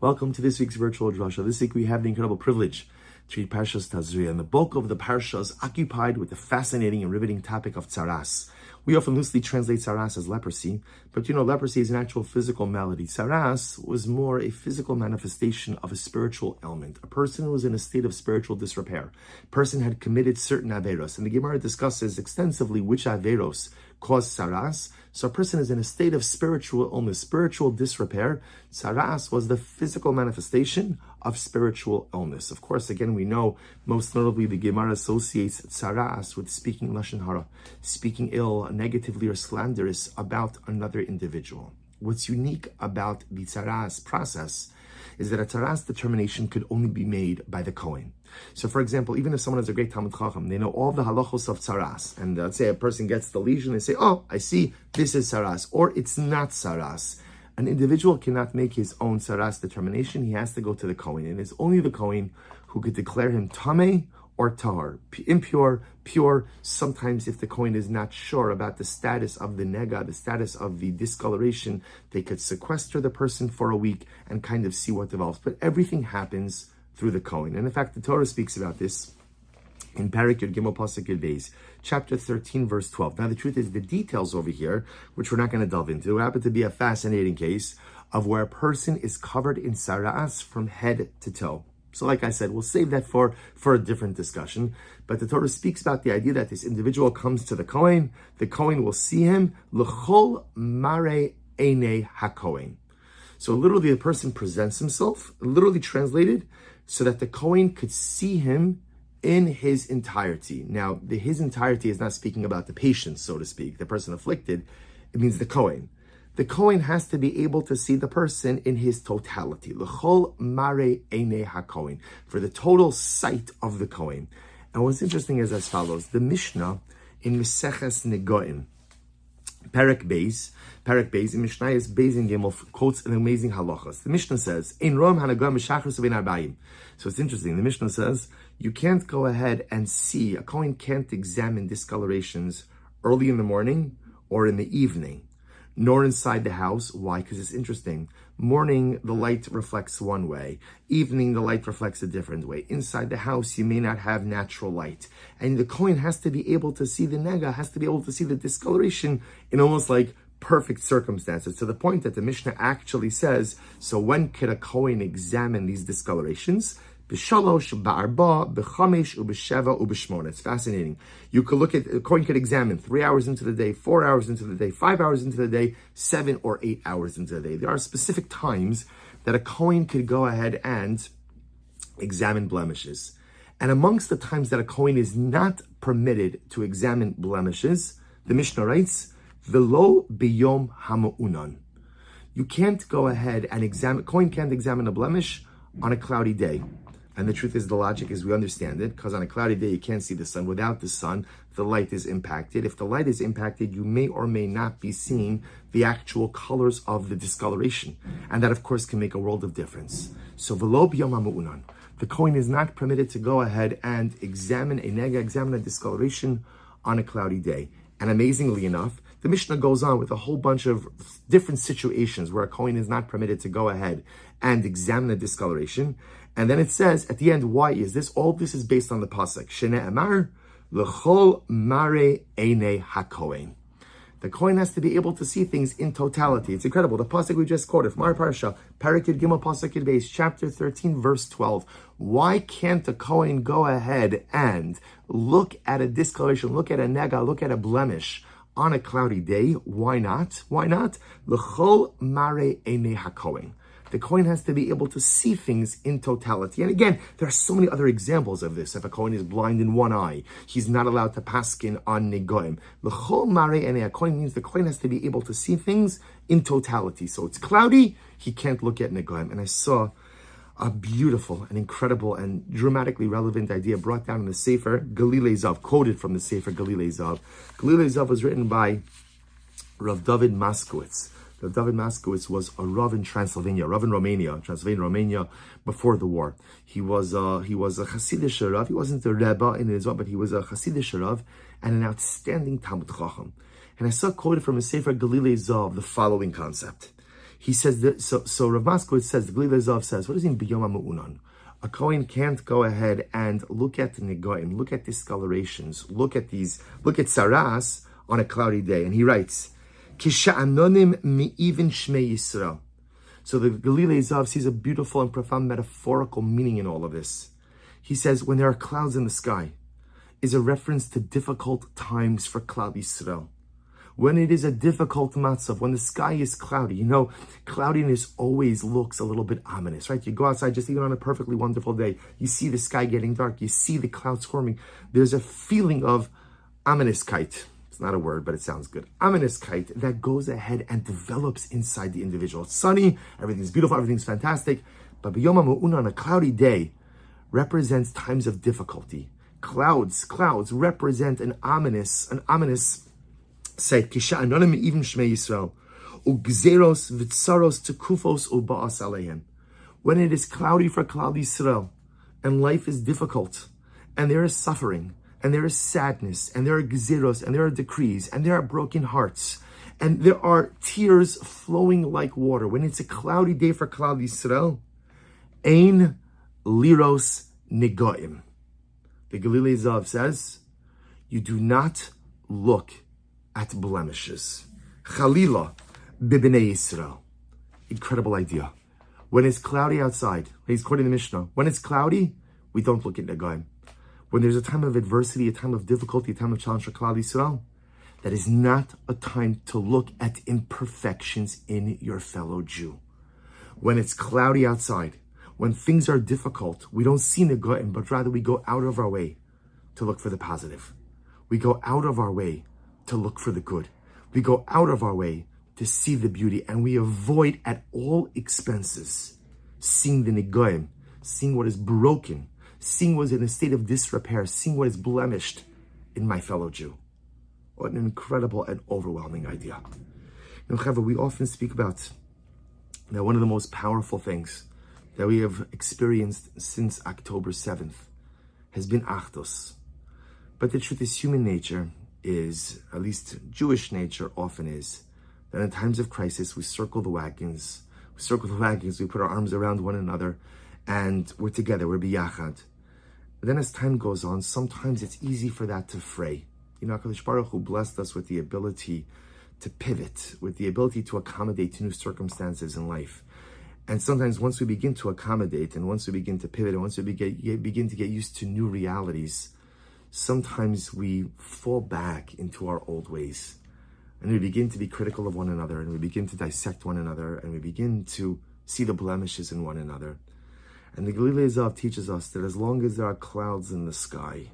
Welcome to this week's virtual Drasha. This week we have the incredible privilege to read Parshas Tazria, and the bulk of the Parsha is occupied with the fascinating and riveting topic of tzaras. We often loosely translate tzaras as leprosy, but leprosy is an actual physical malady. Tzaras was more a physical manifestation of a spiritual ailment. A person who was in a state of spiritual disrepair. A person had committed certain averos, and the Gemara discusses extensively which averos cause tzaras. So a person is in a state of spiritual illness, spiritual disrepair. Tzaras was the physical manifestation of spiritual illness. Of course, again, we know most notably the Gemara associates tzaras with speaking lashon hara, speaking ill, negatively or slanderous about another individual. What's unique about the tzaras process is that a tzaras determination could only be made by the Kohen. So, for example, even if someone has a great Talmud Chacham, they know all the halachos of tzaras, and let's say a person gets the lesion, they say, "Oh, I see, this is tzaras," or "It's not tzaras." An individual cannot make his own tzaras determination. He has to go to the Kohen, and it's only the Kohen who could declare him tameh or tahar, impure, pure. Sometimes if the Kohen is not sure about the status of the nega, the status of the discoloration, they could sequester the person for a week and kind of see what develops. But everything happens through the Kohen. And in fact, the Torah speaks about this in Parak Yud Gimel Pasuk Yud Beis, chapter 13, verse 12. Now, the truth is, the details over here, which we're not going to delve into, happen to be a fascinating case of where a person is covered in tzaras from head to toe. So like I said, we'll save that for a different discussion. But the Torah speaks about the idea that this individual comes to the Kohen will see him, l'chol mare einei hakohen. So literally the person presents himself, literally translated, so that the Kohen could see him in his entirety. Now, his entirety is not speaking about the patient, so to speak, the person afflicted. It means the Kohen. The Kohen has to be able to see the person in his totality. L'chol mare einei hakohen, for the total sight of the Kohen. And what's interesting is as follows. The Mishnah in Meseches Negoim, Parak Beis, in Mishnayos Beis and Gimel, quotes an amazing halachas. The Mishnah says, "Ein rom hanagam mishachris uvein arbaim." So it's interesting. The Mishnah says you can't go ahead and see. A Kohen can't examine discolorations early in the morning or in the evening, nor inside the house. Why? Because it's interesting. Morning, the light reflects one way. Evening, the light reflects a different way. Inside the house, you may not have natural light. And the Kohen has to be able to see the nega, has to be able to see the discoloration in almost like perfect circumstances, to the point that the Mishnah actually says, so when could a Kohen examine these discolorations? B'shalosh, ba'arba, b'chamesh, u'b'sheva, u'b'shmona. It's fascinating. You could look at, a Kohen could examine 3 hours into the day, 4 hours into the day, 5 hours into the day, 7 or 8 hours into the day. There are specific times that a Kohen could go ahead and examine blemishes. And amongst the times that a Kohen is not permitted to examine blemishes, the Mishnah writes, V'lo biyom hama'unan. You can't go ahead and examine, Kohen can't examine a blemish on a cloudy day. And the truth is, the logic is we understand it, because on a cloudy day you can't see the sun. Without the sun, the light is impacted. If the light is impacted, you may or may not be seeing the actual colors of the discoloration. And that, of course, can make a world of difference. So, v'lo b'yom ha'mu'unan. The Kohen is not permitted to go ahead and examine a nega, examine a discoloration on a cloudy day. And amazingly enough, the Mishnah goes on with a whole bunch of different situations where a Kohen is not permitted to go ahead and examine a discoloration. And then it says at the end, why is this? All this is based on the pasuk. Shene Amar, l'chol mare einei hakohen. The Kohen has to be able to see things in totality. It's incredible. The pasuk we just quoted from our parsha, Parak Yud Gimel Pasuk Yud Beis, chapter 13, verse 12. Why can't the Kohen go ahead and look at a discoloration, look at a nega, look at a blemish on a cloudy day? Why not? Why not? L'chol mare einei hakohen. The Kohen has to be able to see things in totality. And again, there are so many other examples of this. If a Kohen is blind in one eye, he's not allowed to paskin on negoim. L'chol mare einei hakohen means the Kohen has to be able to see things in totality. So it's cloudy, he can't look at negoim. And I saw a beautiful and incredible and dramatically relevant idea brought down in the Sefer Galilei Zav, quoted from the Sefer Galilei Zav. Galilei Zav was written by Rav David Maskowitz. Rav David Maskowitz was a Rav in Transylvania, Romania, before the war. He was a Hasidic Rav. He wasn't a Rebbe in Israel, but he was a Hasidic Rav and an outstanding Talmud Chacham. And I saw quoted from a Sefer Galilei Zav the following concept. He says that, so Rav Moskowitz says, the Galilei Zav says, what does it mean b'yom ha'mu'unan? A Kohen can't go ahead and look at the negoim, look at discolorations, look at saras on a cloudy day. And he writes, Kisha'anonim mi'ivin shmei Yisrael. So the Galilei Zav sees a beautiful and profound metaphorical meaning in all of this. He says, when there are clouds in the sky, is a reference to difficult times for Klal Yisrael. When it is a difficult matzav, when the sky is cloudy, cloudiness always looks a little bit ominous, right? You go outside, just even on a perfectly wonderful day, you see the sky getting dark, you see the clouds forming. There's a feeling of ominouskeit. It's not a word, but it sounds good. Ominouskeit that goes ahead and develops inside the individual. It's sunny, everything's beautiful, everything's fantastic, but b'yom ha'mu'una, on a cloudy day, represents times of difficulty. Clouds represent an ominous said Kisha anonim even Shmei Yisrael ugzeros vitzaros tekufos uba'as aleihem. When it is cloudy for Klal Yisrael and life is difficult and there is suffering and there is sadness and there are gzeros and there are decrees and there are broken hearts and there are tears flowing like water. When it's a cloudy day for Klal Yisrael, ein liros negoim. The Galilei Zav says, you do not look at blemishes. Chalila b'bnei Yisrael. Incredible idea. When it's cloudy outside, he's quoting the Mishnah, when it's cloudy, we don't look at negoim. When there's a time of adversity, a time of difficulty, a time of challenge for Klal Yisrael, that is not a time to look at imperfections in your fellow Jew. When it's cloudy outside, when things are difficult, we don't see negoim, but rather we go out of our way to look for the positive. We go out of our way to look for the good. We go out of our way to see the beauty, and we avoid at all expenses seeing the negoim, seeing what is broken, seeing what is in a state of disrepair, seeing what is blemished in my fellow Jew. What an incredible and overwhelming idea. Chavra, we often speak about that one of the most powerful things that we have experienced since October 7th has been achdus. But the truth is, human nature is, at least Jewish nature often is, that in times of crisis, we circle the wagons, we put our arms around one another, and we're together, we're biyachad. But then as time goes on, sometimes it's easy for that to fray. HaKadosh Baruch Hu blessed us with the ability to pivot, with the ability to accommodate to new circumstances in life. And sometimes once we begin to accommodate, and once we begin to pivot, and once we begin to get used to new realities, sometimes we fall back into our old ways. And we begin to be critical of one another, and we begin to dissect one another, and we begin to see the blemishes in one another. And the Galilei Zav teaches us that as long as there are clouds in the sky,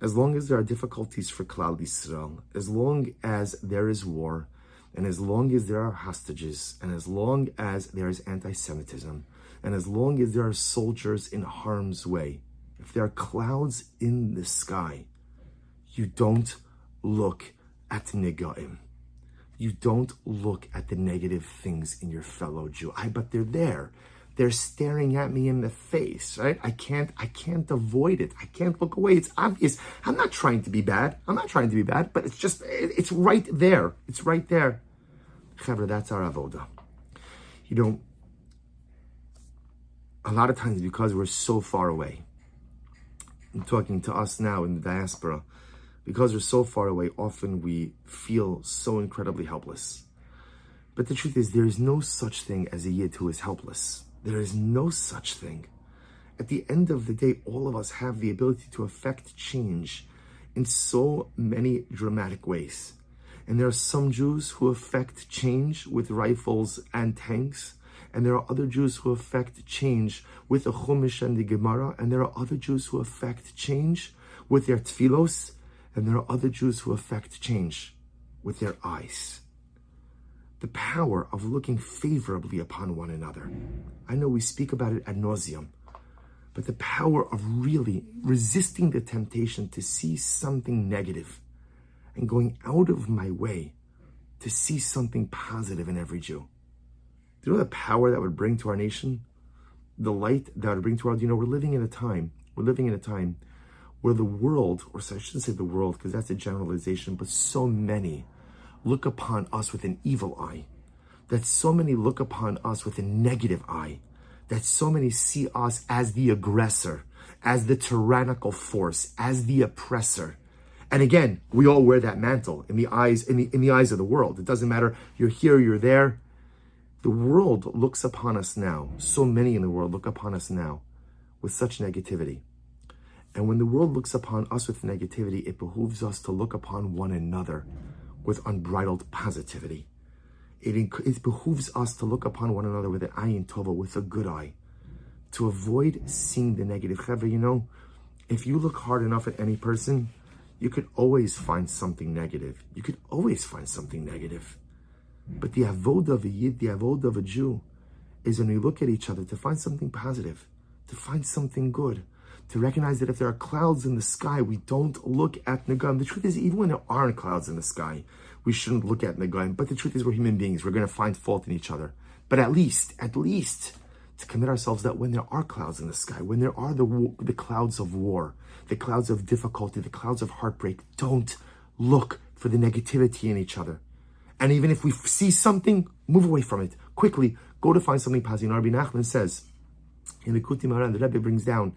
as long as there are difficulties for Klal Yisrael, as long as there is war, and as long as there are hostages, and as long as there is anti-Semitism, and as long as there are soldiers in harm's way, if there are clouds in the sky, you don't look at negoim. You don't look at the negative things in your fellow Jew. But they're there. They're staring at me in the face, right? I can't avoid it. I can't look away. It's obvious. I'm not trying to be bad, but it's right there. It's right there. Chavra, that's our avoda. A lot of times because we're so far away, I'm talking to us now in the diaspora, because we're so far away, often we feel so incredibly helpless. But the truth is, there is no such thing as a yid who is helpless. There is no such thing. At the end of the day, all of us have the ability to affect change in so many dramatic ways. And there are some Jews who affect change with rifles and tanks, and there are other Jews who affect change with the Chumash and the Gemara, and there are other Jews who affect change with their tfilos, and there are other Jews who affect change with their eyes. The power of looking favorably upon one another. I know we speak about it ad nauseum, but the power of really resisting the temptation to see something negative and going out of my way to see something positive in every Jew. Do you know the power that would bring to our nation? The light that would bring to our world? We're living in a time where the world, or I shouldn't say the world because that's a generalization, but so many look upon us with an evil eye. that so many look upon us with a negative eye, that so many see us as the aggressor, as the tyrannical force, as the oppressor. And again, we all wear that mantle in the eyes of the world. It doesn't matter, you're here, you're there. The world looks upon us now, so many in the world look upon us now with such negativity. And when the world looks upon us with negativity, it behooves us to look upon one another with unbridled positivity. It behooves us to look upon one another with an ayin tova, with a good eye, to avoid seeing the negative. Chevra, if you look hard enough at any person, you could always find something negative. You could always find something negative. But the avodah of a Yid, the avodah of a Jew, is when we look at each other to find something positive, to find something good, to recognize that if there are clouds in the sky, we don't look at Nagaim. The truth is, even when there aren't clouds in the sky, we shouldn't look at Nagaim. But the truth is, we're human beings. We're going to find fault in each other. But at least, to commit ourselves that when there are clouds in the sky, when there are the clouds of war, the clouds of difficulty, the clouds of heartbreak, don't look for the negativity in each other. And even if we see something, move away from it. Quickly, go to find something positive. Rabbi Nachman says, in the Kuti Maran, the Rebbe brings down,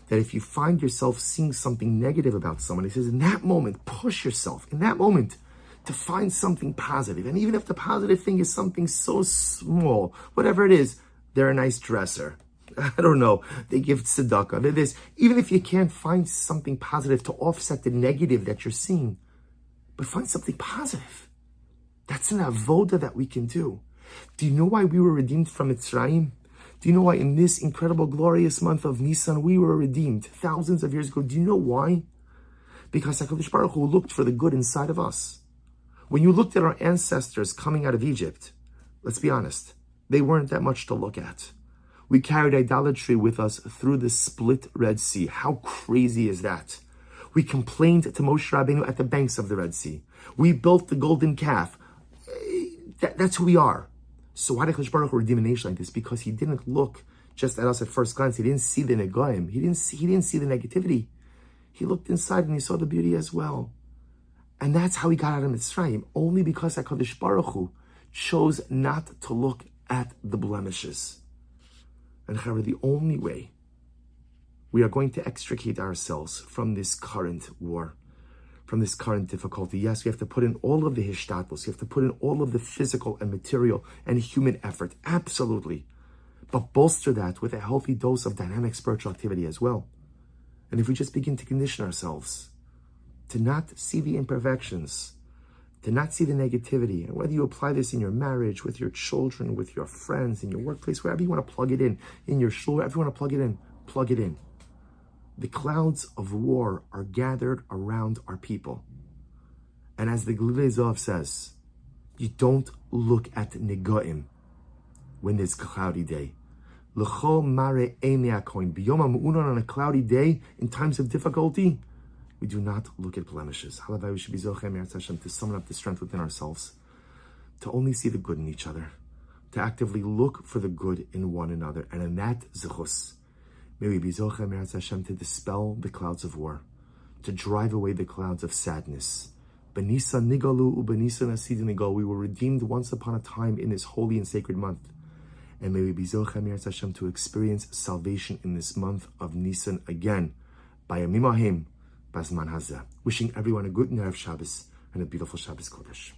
that if you find yourself seeing something negative about someone, he says, in that moment, push yourself, in that moment, to find something positive. And even if the positive thing is something so small, whatever it is, they're a nice dresser. I don't know, they give tzedakah, they're this. Even if you can't find something positive to offset the negative that you're seeing, but find something positive. That's an avodah that we can do. Do you know why we were redeemed from Mitzrayim? Do you know why in this incredible, glorious month of Nisan, we were redeemed thousands of years ago? Do you know why? Because HaKadosh Baruch Hu looked for the good inside of us. When you looked at our ancestors coming out of Egypt, let's be honest, they weren't that much to look at. We carried idolatry with us through the split Red Sea. How crazy is that? We complained to Moshe Rabbeinu at the banks of the Red Sea. We built the golden calf. That's who we are. So why did HaKadosh Baruch Hu redeem a nation like this? Because he didn't look just at us at first glance. He didn't see the negaim. He didn't see the negativity. He looked inside and he saw the beauty as well. And that's how he got out of Mitzrayim. Only because HaKadosh Baruch Hu chose not to look at the blemishes. And however, the only way we are going to extricate ourselves from this current war, from this current difficulty, yes, we have to put in all of the hishtadlus, we have to put in all of the physical and material and human effort, absolutely. But bolster that with a healthy dose of dynamic spiritual activity as well. And if we just begin to condition ourselves to not see the imperfections, to not see the negativity, and whether you apply this in your marriage, with your children, with your friends, in your workplace, wherever you want to plug it in your shul, wherever you want to plug it in. The clouds of war are gathered around our people. And as the Galilei Zohar says, you don't look at negaim when there's a cloudy day. L'chol mare einei hakoin. B'yom ha'mu'unon, on a cloudy day, in times of difficulty, we do not look at blemishes. Halavai, we should be zochem Eretz Hashem to summon up the strength within ourselves, to only see the good in each other, to actively look for the good in one another. And in that zechus, may we be zochem Eretz Hashem to dispel the clouds of war, to drive away the clouds of sadness. Benisa nigalu ubenisa nasid nigal. We were redeemed once upon a time in this holy and sacred month. And may we be zochem Eretz Hashem to experience salvation in this month of Nisan again. By Yamim Ahim, Bazman Hazeh. Wishing everyone a good Erev Shabbos and a beautiful Shabbos Kodesh.